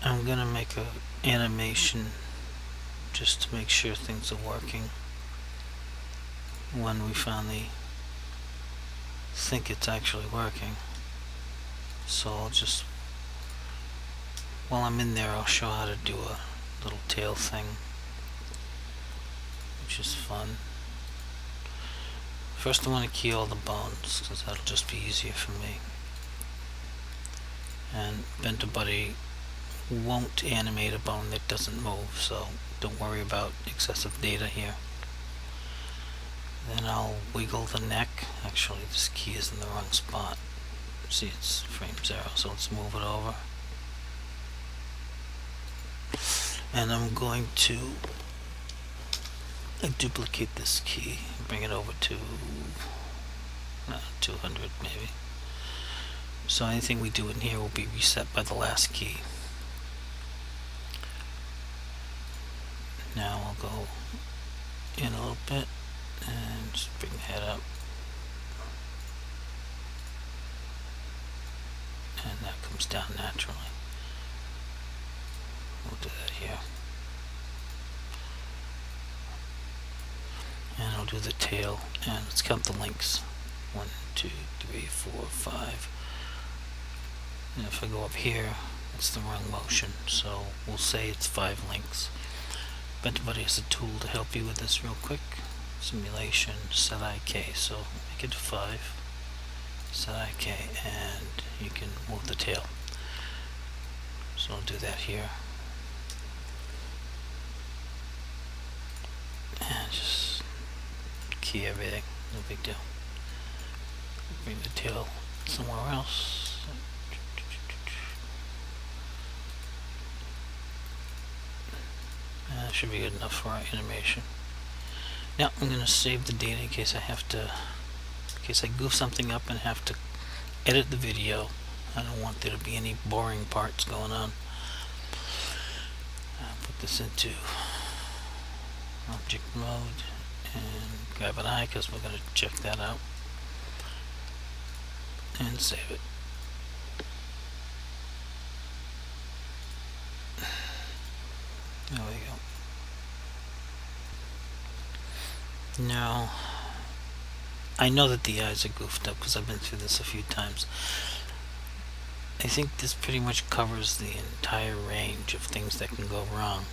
I'm gonna make a animation just to make sure things are working when we finally think it's actually working. So I'll just, while I'm in there, I'll show how to do a little tail thing, which is fun. First I want to key all the bones, because that'll just be easier for me. And Bento Buddy won't animate a bone that doesn't move, so don't worry about excessive data here. Then I'll wiggle the neck. Actually, this key is in the wrong spot. See, it's frame 0, so let's move it over. And I'm going to duplicate this key, bring it over to 200 maybe. So anything we do in here will be reset by the last key. Now I'll go in a little bit and just bring the head up. And that comes down naturally. We'll do that here. And I'll do the tail, and let's count the links. 1, 2, 3, 4, 5. And if I go up here, it's the wrong motion, so we'll say it's 5 links. Bento Buddy has a tool to help you with this real quick. Simulation, set IK, so make it 5. Set IK, and you can move the tail. So I'll do that here. And just key everything, no big deal. Bring the tail somewhere else. That should be good enough for our animation. Now I'm going to save the data in case I have to, in case I goof something up and have to edit the video. I don't want there to be any boring parts going on. I'll put this into object mode and grab an eye because we're going to check that out and save it. There we go. Now, I know that the eyes are goofed up because I've been through this a few times. I think this pretty much covers the entire range of things that can go wrong,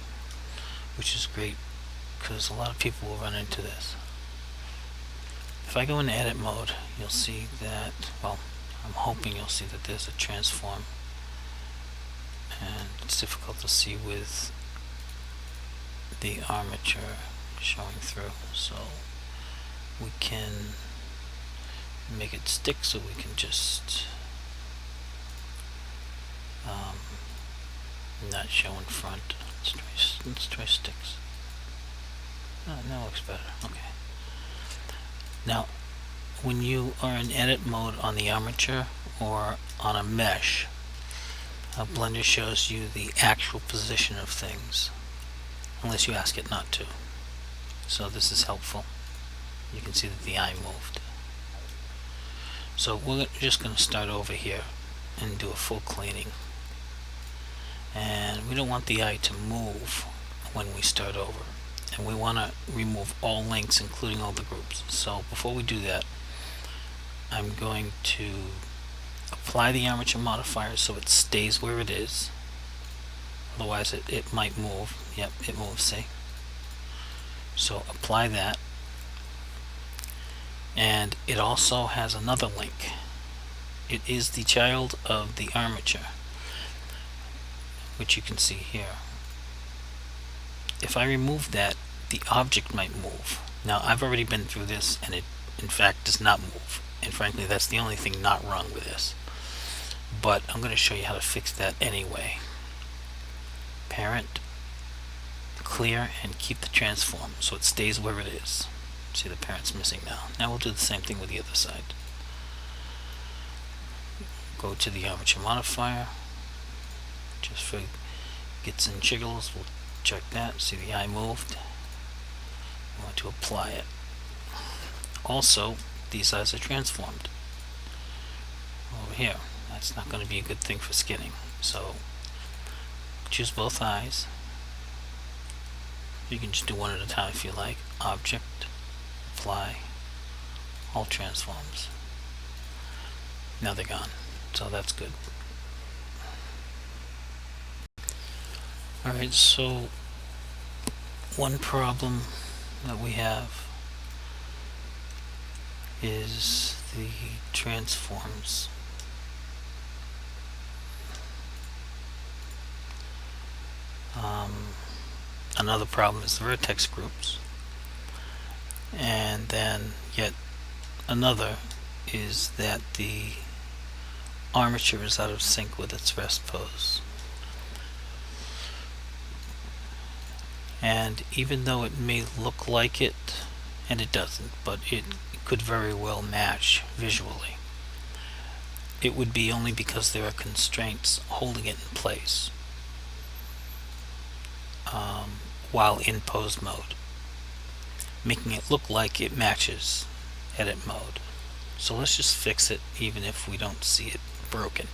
which is great because a lot of people will run into this. If I go into edit mode, you'll see that, well, I'm hoping you'll see that there's a transform, and it's difficult to see with the armature showing through, so we can make it stick, so we can just not show in front. Let's try sticks. Oh, now it looks better. Okay. Now, when you are in edit mode on the armature or on a mesh, Blender shows you the actual position of things, unless you ask it not to. So this is helpful. You can see that the eye moved. So we're just going to start over here and do a full cleaning. And we don't want the eye to move when we start over. And we want to remove all links, including all the groups. So before we do that, I'm going to apply the Armature Modifier so it stays where it is. Otherwise it might move. Yep, it moves, see? So apply that. And it also has another link. It is the child of the armature, which you can see here. If I remove that, the object might move. Now I've already been through this, and it in fact does not move. And frankly, that's the only thing not wrong with this. But I'm going to show you how to fix that anyway. Parent, clear, and keep the transform so it stays where it is. See, the parent's missing now. Now we'll do the same thing with the other side. Go to the Armature Modifier. Just for gets and jiggles, we'll check that. See, the eye moved. We want to apply it. Also, these eyes are transformed. Over here. That's not going to be a good thing for skinning. So choose both eyes. You can just do one at a time if you like. Object, apply, all transforms. Now they're gone, so that's good. Alright, so one problem that we have is the transforms. Another problem is the vertex groups, and then yet another is that the armature is out of sync with its rest pose. And even though it may look like it, and it doesn't, but it could very well match visually, it would be only because there are constraints holding it in place while in pose mode, making it look like it matches edit mode. So let's just fix it even if we don't see it broken.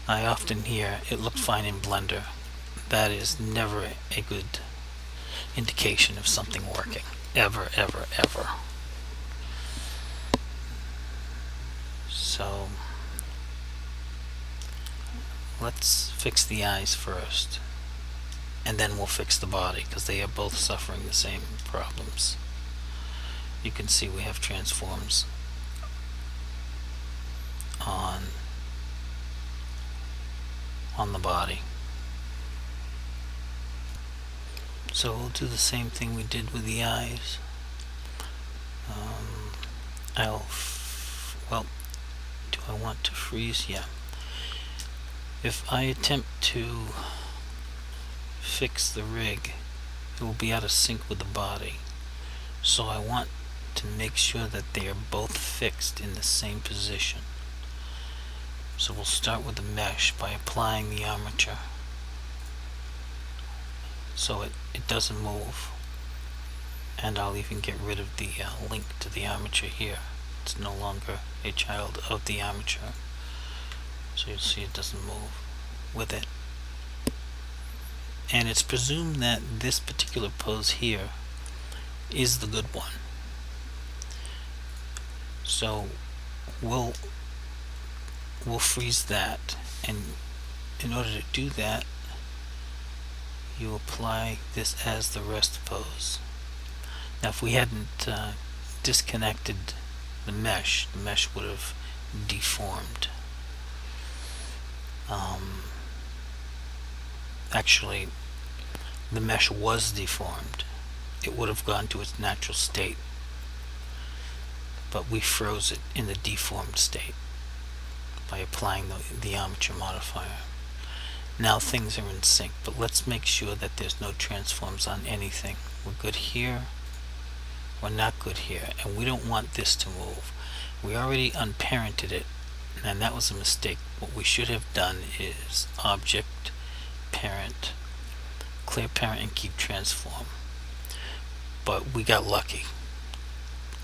I often hear it looked fine in Blender. That is never a good indication of something working. Ever, ever, ever. So let's fix the eyes first, and then we'll fix the body, because they are both suffering the same problems. You can see we have transforms on the body. So we'll do the same thing we did with the eyes. Well, do I want to freeze? Yeah. If I attempt to fix the rig, it will be out of sync with the body. So I want to make sure that they are both fixed in the same position. So we'll start with the mesh by applying the armature so it doesn't move, and I'll even get rid of the link to the armature here. It's no longer a child of the armature, so you'll see it doesn't move with it. And it's presumed that this particular pose here is the good one. So we'll freeze that, and in order to do that, you apply this as the rest pose. Now if we hadn't disconnected the mesh would have deformed. Actually, the mesh was deformed. It would have gone to its natural state, but we froze it in the deformed state by applying the Armature Modifier. Now things are in sync, but let's make sure that there's no transforms on anything. We're good here, we're not good here, and we don't want this to move. We already unparented it, and that was a mistake. What we should have done is object, parent, clear parent, and keep transform. But we got lucky.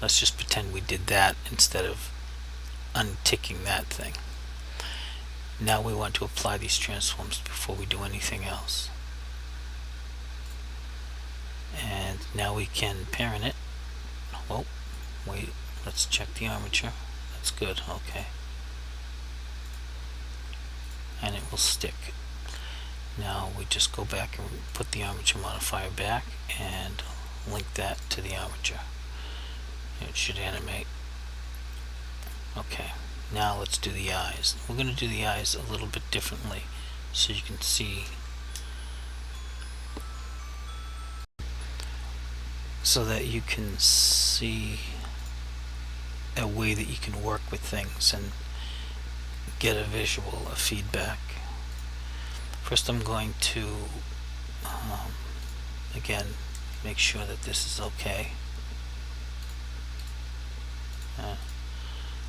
Let's just pretend we did that instead of unticking that thing. Now we want to apply these transforms before we do anything else. And now we can parent it. Well, wait, let's check the armature. That's good, okay. And it will stick. Now we just go back and put the Armature Modifier back and link that to the armature. It should animate. Okay, now let's do the eyes. We're going to do the eyes a little bit differently so you can see, so that you can see a way that you can work with things and get a visual, a feedback. First I'm going to again make sure that this is okay.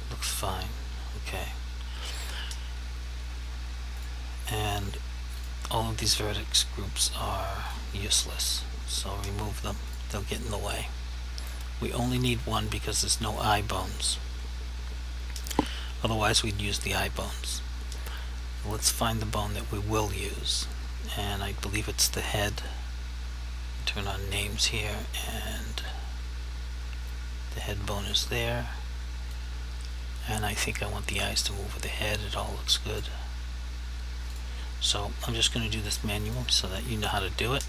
Looks fine. Okay. And all of these vertex groups are useless, so remove them. They'll get in the way. We only need one because there's no eye bones. Otherwise we'd use the eye bones. Let's find the bone that we will use. and I believe it's the head. Turn on names here, and the head bone is there, and I think I want the eyes to move with the head. It all looks good. So I'm just going to do this manually so that you know how to do it.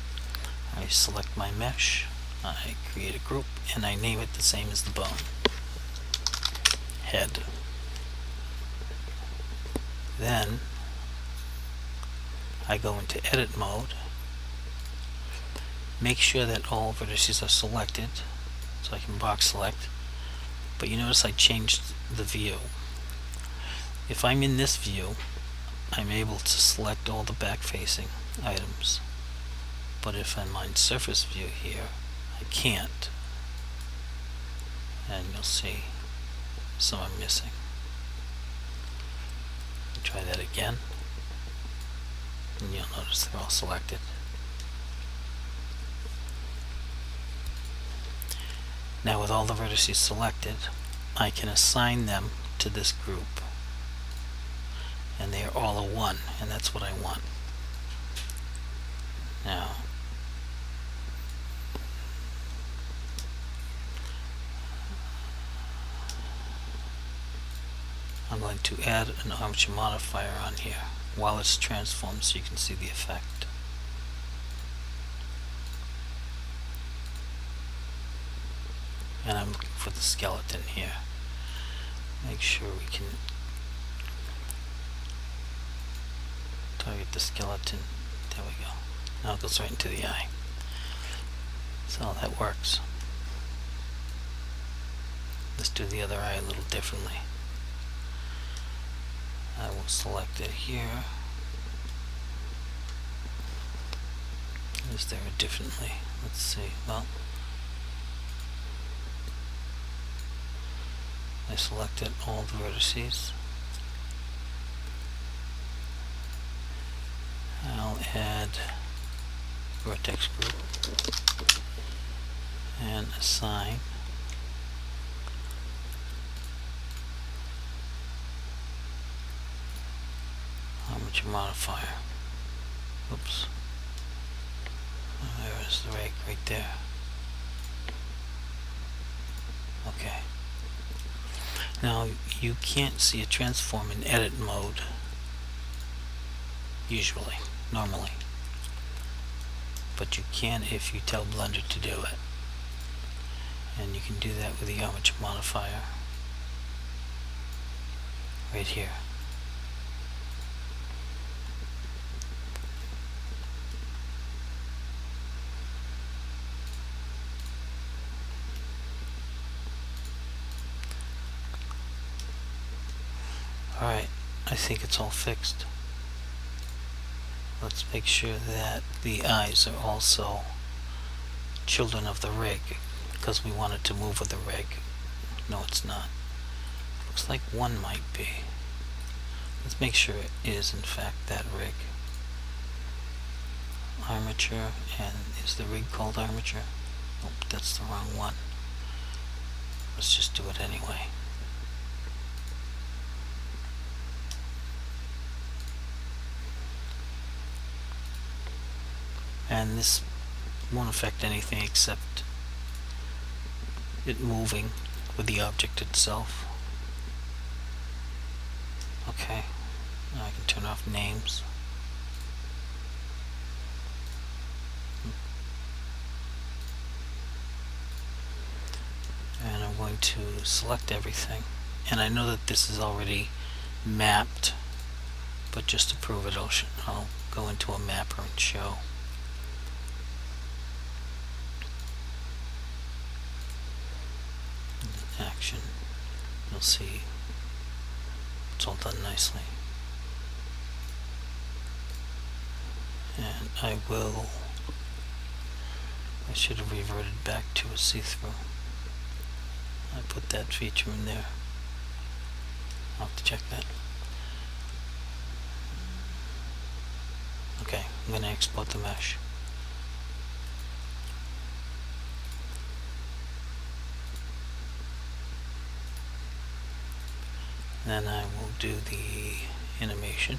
I select my mesh, I create a group, and I name it the same as the bone. Head. Then I go into edit mode. Make sure that all vertices are selected so I can box select. But you notice I changed the view. If I'm in this view, I'm able to select all the back facing items. But if I'm on surface view here, I can't. And you'll see some are missing. Try that again, and you'll notice they're all selected. Now with all the vertices selected, I can assign them to this group, and they are all a 1, and that's what I want. Now I'm going to add an Armature Modifier on here while it's transformed so you can see the effect. And I'm looking for the skeleton here. Make sure we can target the skeleton. There we go. Now it goes right into the eye. So that works. Let's do the other eye a little differently. I will select it here. Is there a differently? Let's see. Well, I selected all the vertices. I'll add vertex group and assign Armature Modifier. Oops. There is the rake right there. Okay. Now you can't see a transform in edit mode usually, normally. But you can if you tell Blender to do it. And you can do that with the Armature Modifier right here. Alright, I think it's all fixed. Let's make sure that the eyes are also children of the rig, because we want it to move with the rig. No, it's not. Looks like one might be. Let's make sure it is in fact that rig. Armature, and is the rig called Armature? Nope, that's the wrong one. Let's just do it anyway. And this won't affect anything except it moving with the object itself. Okay, now I can turn off names. And I'm going to select everything. And I know that this is already mapped, but just to prove it, I'll go into a mapper and show. Action, you'll see it's all done nicely. And I should have reverted back to a see-through. I put that feature in there. I'll have to check that. Okay, I'm going to export the mesh. Then I will do the animation.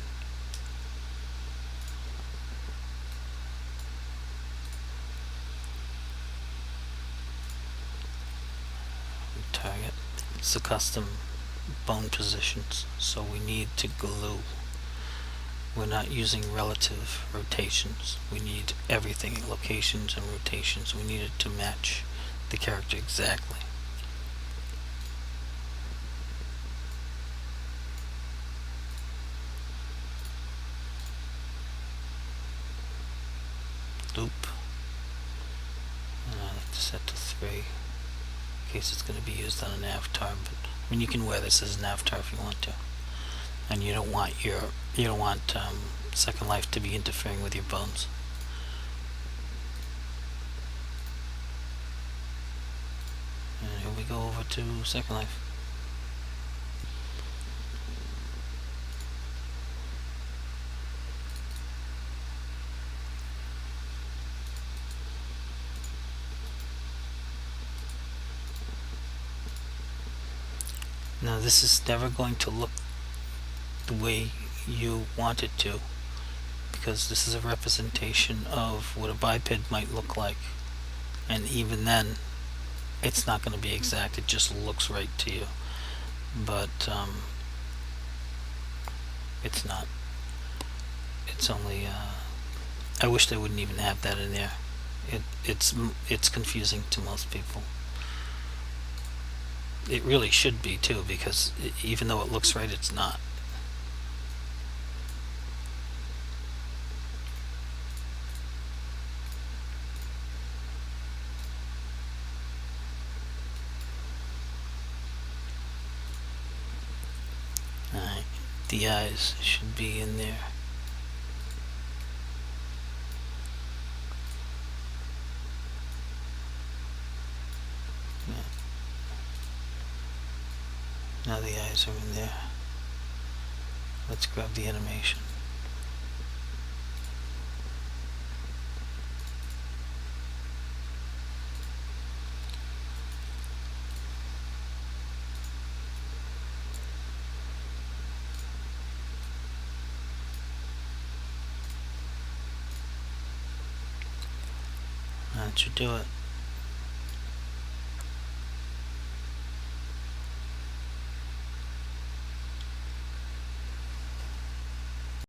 It's the custom bone positions, so we need to glue. We're not using relative rotations. We need everything, locations and rotations. We need it to match the character exactly. Loop. And I like to set to 3 in case it's going to be used on an avatar. But I mean, you can wear this as an avatar if you want to, and you don't want Second Life to be interfering with your bones. And here we go over to Second Life. Now this is never going to look the way you want it to, because this is a representation of what a biped might look like, and even then it's not going to be exact. It just looks right to you, but it's not. It's only I wish they wouldn't even have that in there. It's confusing to most people. It really should be too, because even though it looks right, it's not. Alright, the eyes should be in there. Now the eyes are in there. Let's grab the animation. That should do it.